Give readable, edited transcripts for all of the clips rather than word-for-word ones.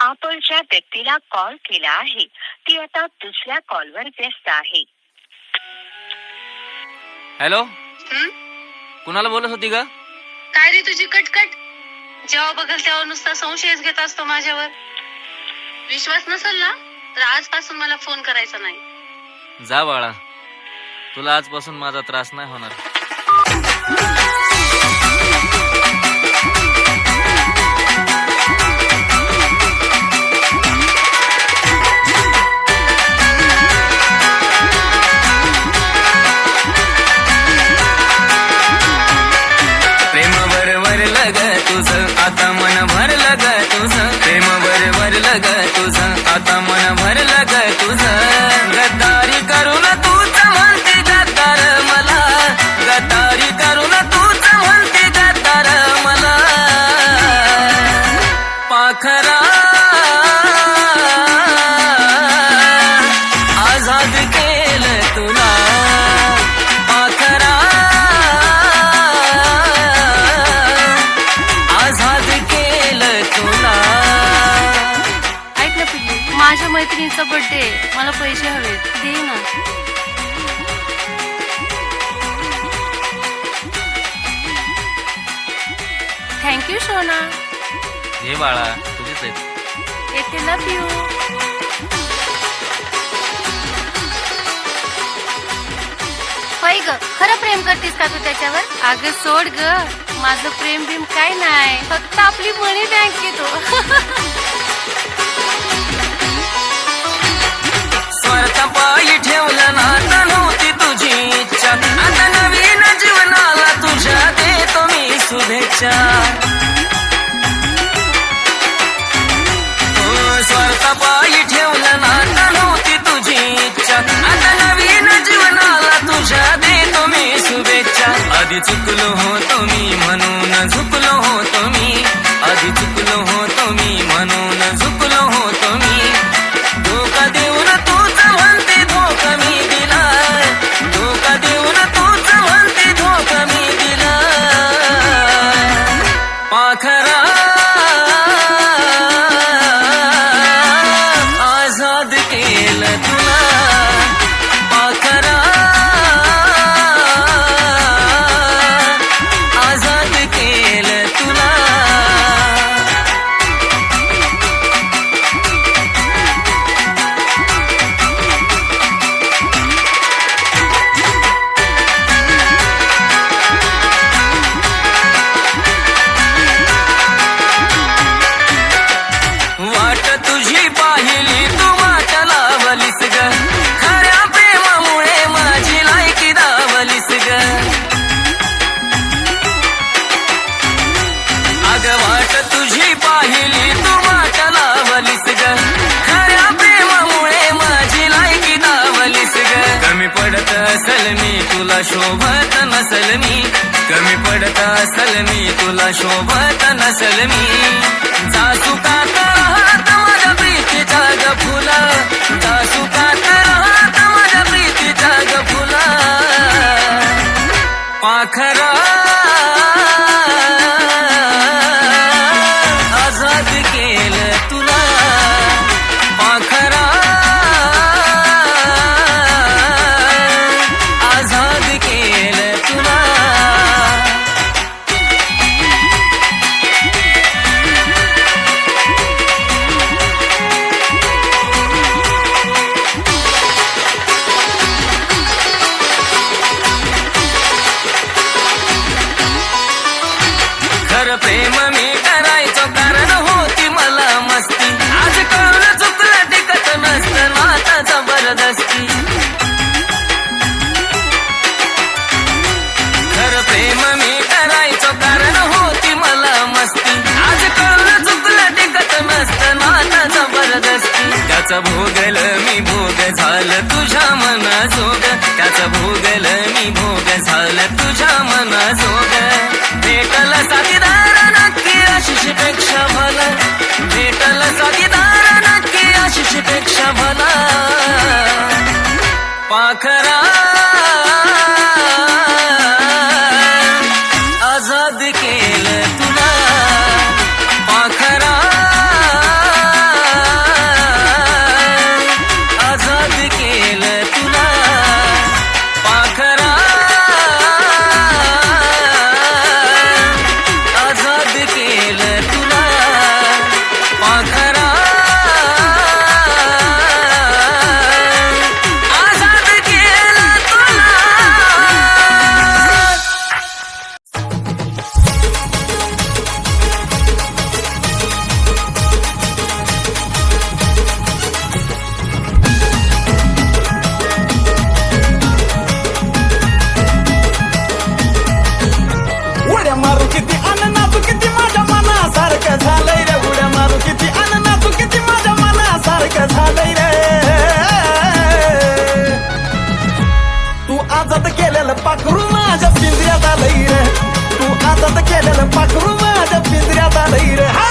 आपण ज्या व्यक्तीला कॉल केला आहे ती आता दुसऱ्या कॉलवर व्यस्त आहे. हॅलो, कुणाला बोलत होती ग? काय रे तुझी कटकट? जेव्हा बघल तेव्हा नुसता संशयच घेत असतो माझ्यावर. विश्वास नसेल ना तर आजपासून मला फोन करायचा नाही. जा बाळा, तुला आजपासून माझा त्रास नाही होणार. प्रेम भरलं ग तुझं आता मन भरलं ग तुझं. प्रेम भरलं ग तुझं आता मन भरलं ग तुझं. गद्दारी करून तूच म्हणते गद्दार मला. गद्दारी करून तूच म्हणते गद्दार मला. पाखरा आझाद केलं तुला. पाखरा आझाद केलं तुला. ऐक ना पिल्लू, माझ्या मैत्रिणीचा बर्थडे, मला पैसे हवेत, दे ना. थँक्यू सोना. हे बाळा, तुझीच आहेत. येते, लव यू. होय ग, खरं प्रेम करतेस का तू त्याच्यावर? अगं सोड ग, माझं प्रेम बिम काय नाही, फक्त आपली मनी बँक येतो. स्वार्थापायी ठेवलं नातं नव्हती तुझी इच्छा. आता नवीन जीवनाला तुझ्या देतो मी शुभेच्छा. स्वार्थापायी ठेवलं नातं नव्हती तुझी इच्छा. आता नवीन जीवनाला तुझ्या देतो मी शुभेच्छा. आधी चुकलो होतो मी म्हणून झुकलो होतो मी. आधी चुकलो होतो मी म्हणून झुकलो होतो मी. धोका देऊन तूच म्हणते धोका मी दिला. धोका देऊन तूच म्हणते धोका मी दिला. पाखरा आझाद केलं तुला. पाखरा आझाद केलं तुला. वाट तुझी पाहिली तू वाट लावलीस ग. खऱ्या प्रेमामुळे माझी लायकी दावलीस ग. अग वाट तुझी पाहिली तू वाट लावलीस ग. खऱ्या प्रेमामुळे माझी लायकी दावलीस ग. कमी पडत असल मी तुला शोभत नसल मी. कमी पडत असल मी तुला शोभत नसल मी. जासू का राहत माझ्या प्रीतीच्या ग फुला. जासू का राहत माझ्या प्रीतीच्या ग फुला. पाखरा आझाद केलं तुला. पाखरा आझाद केलं तुला. खरं प्रेम मी करायचो कारण होती मला मस्ती. आज कळून चुकलं टिकत नसतं नाता जबरदस्ती. खरं प्रेम मी करायचो कारण होती मला मस्ती. आज कळून चुकलं टिकत नसतं नाता जबरदस्ती. त्याचा भोगल मी भोग झालं तुझ्या मनाजोग. त्याचा भोगल मी भोग झालं तुझ्या मनाजोग. भेटल साथीदार नक्की आशिष पेक्षा भला. भेटल साथीदार नक्की आशिष पेक्षा भला. पाखरा आझाद केलं तुला. पाखरा केलेलं पाखरू माझ्या पिंजऱ्यात आलंय रे हा.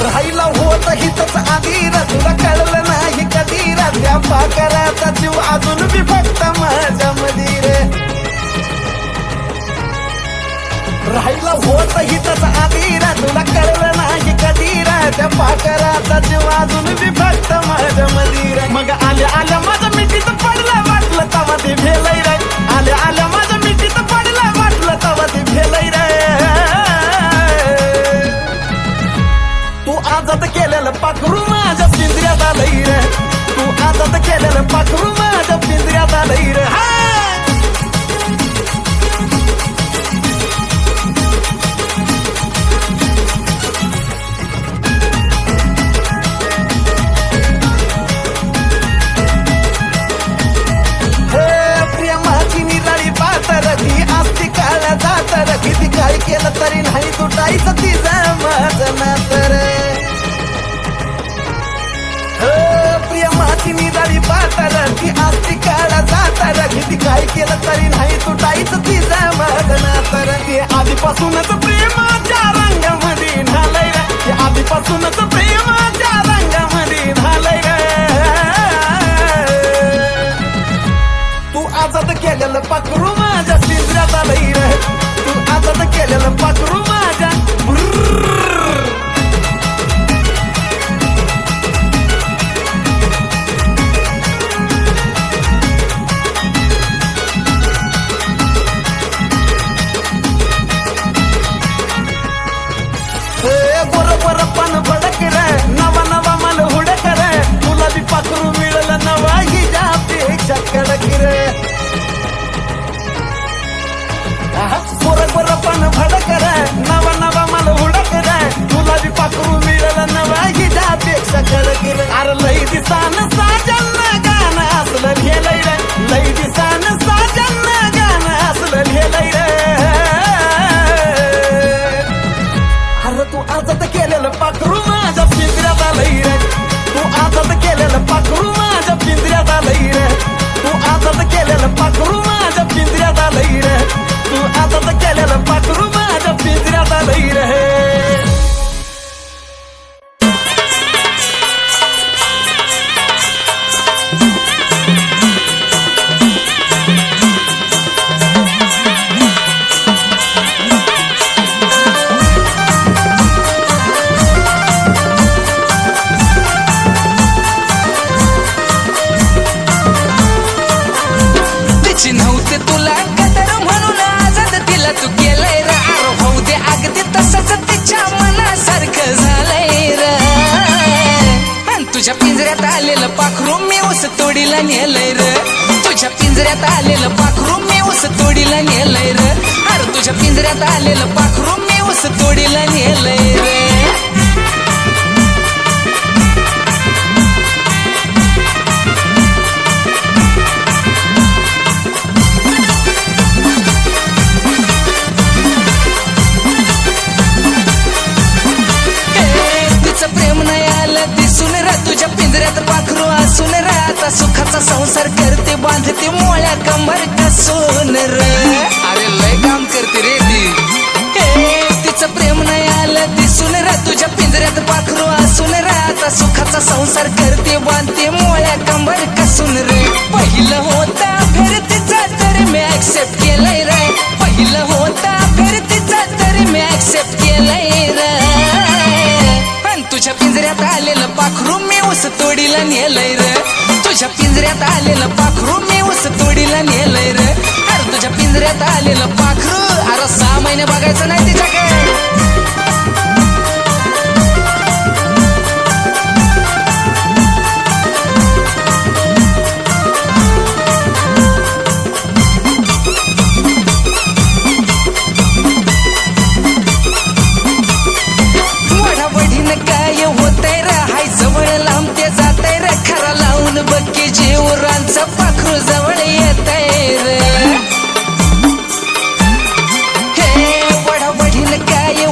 राहिला होत हितच आधी रा तुला कळलं नाही कधी रा त्या पाखराचा जीव अजून बी फक्त माझ्या मधी रे. राहिला होत हितच आधी रा तुला कळलं नाही कधी रा त्या पाखराचा जीव अजून बी फक्त माझ्या मधी रे. मग आल्या आल्या माझ्या मिठीत पडला वाटलं तवा ते भेलय रे. आल्या आल्या माझ्या मिठीत पडला वाटलं तवा ते भेलय रे. तू आजाद केलेलं पाखरू माझ्या पिंजऱ्यात आलंय रे. तू आजाद केलेलं पाखरू माझ्या पिंजऱ्यात आलंय रे हा. प्रेमाची निराळी बात रती असती काळ्या जात रती ती काय केलं तरी नाही तुटायचं तिचं माझं नातं रे. प्रेमाची निराळी बात रती असती काळ्या जात रती ती काय केलं तरी नाही तुटायचं तिचं माझं नातं रे. ते आधीपासूनच प्रेमाच्या रंगामध्ये ढालय रे. ते आधीपासूनच प्रेमाच्या रंगामध्ये ढालय रे. तू आजाद केलेलं पाखरू माझ्या पिंजऱ्यात आलंय रे. तू आजाद केलेलं पाखरू माझ्या बरोबर पण भडक रे. नवा नवा मला हुडक रे. तुला बी पाखरू मिळलं नवा हिच्यापेक्षा कडक रे. बरोबर पण भडक रे. नवा नवा मला हुडक रे. तुला बी पाखरू मिळलं नवा हिच्यापेक्षा कडक रे. अरे लई दिसानं साजन गाणं असलं लिहिलंय रे. लई दिसानं साजन गाणं असलं लिहिलंय रे. अरे तू आजाद केलेलं पाखरू माझ्या पिंजऱ्यात आलंय रे. तू आजाद केलेलं पाखरू माझ्या पिंजऱ्यात आलंय रे. तू आजाद केलेलं पाखरू माझ्या पिंजऱ्यात आलंय रे. तू आजाद केलेलं पाखरू माझ्या पिंजऱ्यात आलंय रे. नव्हते तुला कदर म्हणून आजाद तिला तू केलंय र. अरे होऊ दे अगदी तसंच तिच्या मनासारखं झालंय र. अन तुझ्या पिंजऱ्यात आलेलं पाखरू मी ऊस तोडीला नेलंय र. तुझ्या पिंजऱ्यात आलेलं पाखरू मी ऊस तोडीला नेलंय र. अरे तुझ्या पिंजऱ्यात आलेलं पाखरू मी ऊस तोडीला नेलंय रे. प्रेम नाही आलं दिसून रा. तुझ्या पिंजऱ्यात पाखरू असून रा. आता सुखाचा संसार करते बांधते मोळ्या कंबर कसून र. अरे लय काम करते रे ती. तिचं प्रेम नाही आलं दिसून रा. तुझ्या पिंजऱ्यात पाखरू असून रा. आता सुखाचा संसार करते बांधते मोळ्या कंबर कसून रे. पहिलं होता फेर तिचा तरी मी ऍक्सेप्ट केलंय रे. पहिलं होता फेर तिचा तरी मी ऍक्सेप्ट केलंय रे. तुझ्या पिंजऱ्यात आलेलं पाखरू मी ऊस तोडीला नेलंय रे. तुझ्या पिंजऱ्यात आलेलं पाखरू मी ऊस तोडीला नेलंय रे. अरे तुझ्या पिंजऱ्यात आलेलं पाखरू. अरे 6 महिने बघायचं नाही तिच्याकडे. काय होतंय रे. हाय जवळ लांबते जातंय रे. खरा लावून बक्की जेवरांचं पाखरू जवळ येतंय रे. हे वडावडीनं काय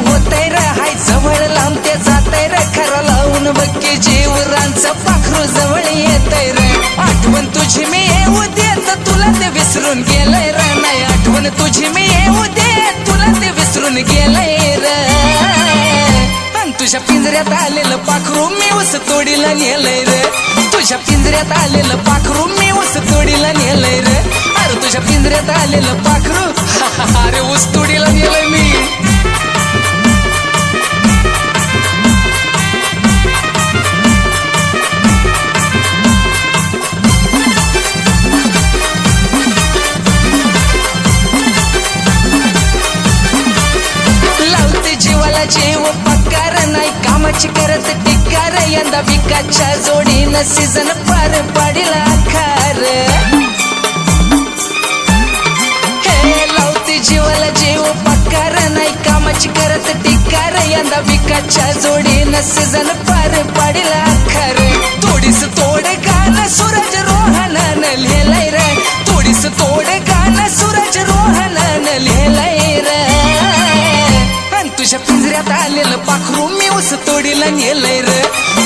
तुझी मी येऊ दे तुला ते विसरून गेलंय र अन तुझ्या पिंजऱ्यात आलेलं पाखरू मी ऊस तोडीला नेलंय रे तुझ्या पिंजऱ्यात आलेलं पाखरू मी ऊस तोडीला नेलंय रे अरे तुझ्या पिंजऱ्यात आलेलं पाखरू अरे ऊस तोडीला नेलंय मी जीव पक्कार नाही कामाची करत टिकार यंदा विकाच्या जोडीनं सीझन पार पाडीला खार हे लावते जीवाला जीव पक्कार नाही कामाची करत टिकार यंदा विकाच्या जोडीनं सीझन पार पाडीला खार थोडीस तोड गाणं सूरज रोहनानं लिहिलंय रे थोडीस तोड गाणं सूरज रोहनानं लिहिलंय रे तुझ्या पिंजऱ्यात आलेलं पाखरू मी ऊस तोडीला नेलंय रे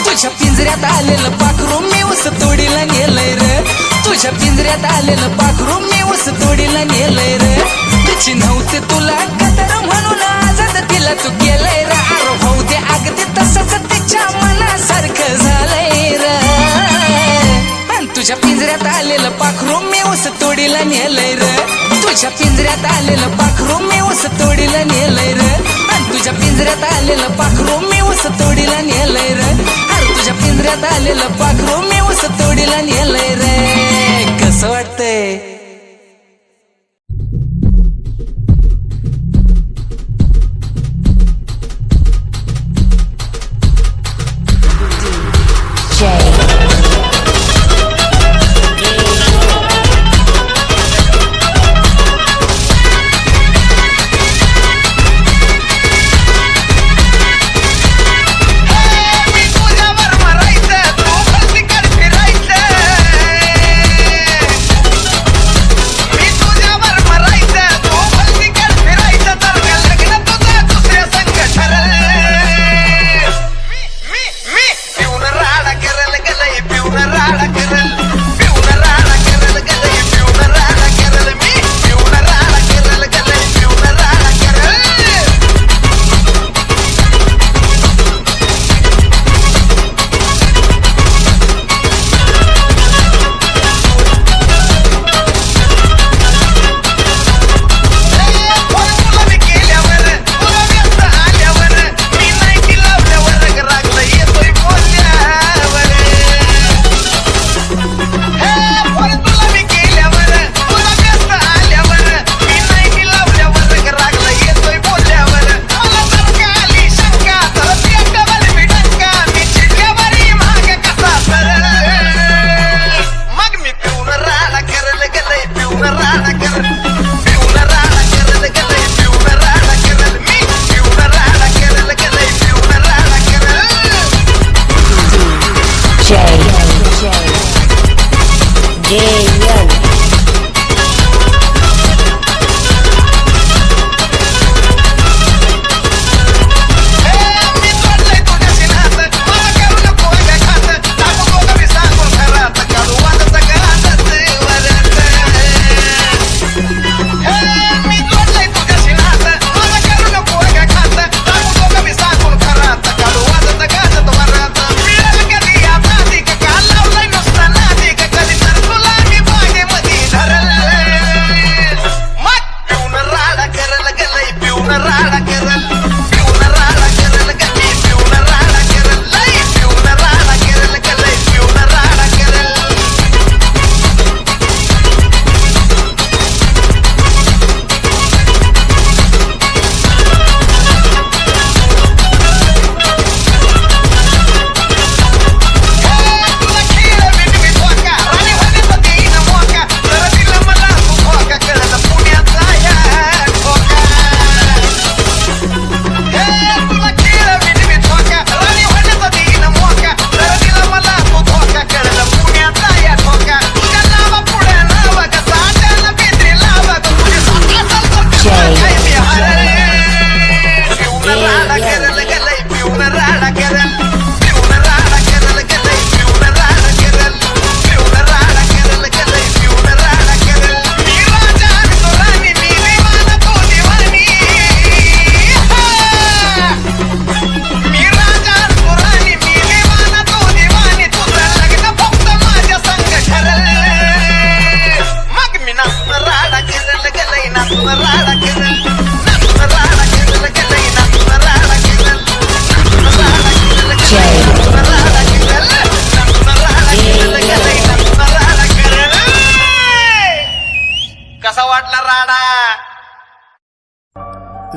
तुझ्या पिंजऱ्यात आलेलं पाखरू मी ऊस तोडीला नेलंय रे तुझ्या पिंजऱ्यात आलेलं पाखरू मी ऊस तोडीला नेलंय रे तिची नव्हते तुला कदर म्हणून आजाद तिला तू केलंय रे अरे भाऊ दे अगदी तसंच तिच्या मनासारखं झालंय रे तुझ्या पिंजऱ्यात आलेलं पाखरू मी ऊस तोडीला नेलंय रे तुझ्या पिंजऱ्यात आलेलं पाखरू मी ऊस तोडीला नेलंय रे तुझ्या पिंजऱ्यात आलेलं पाखरू मी ऊस तोडीला नेलंय रे अरे तुझ्या पिंजऱ्यात आलेलं पाखरू मी ऊस तोडीला नेलंय रे कसं वाटतंय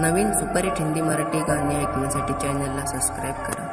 नवीन सुपरहिट हिंदी मराठी गाणी ऐकण्यासाठी चॅनलला सबस्क्राईब करा.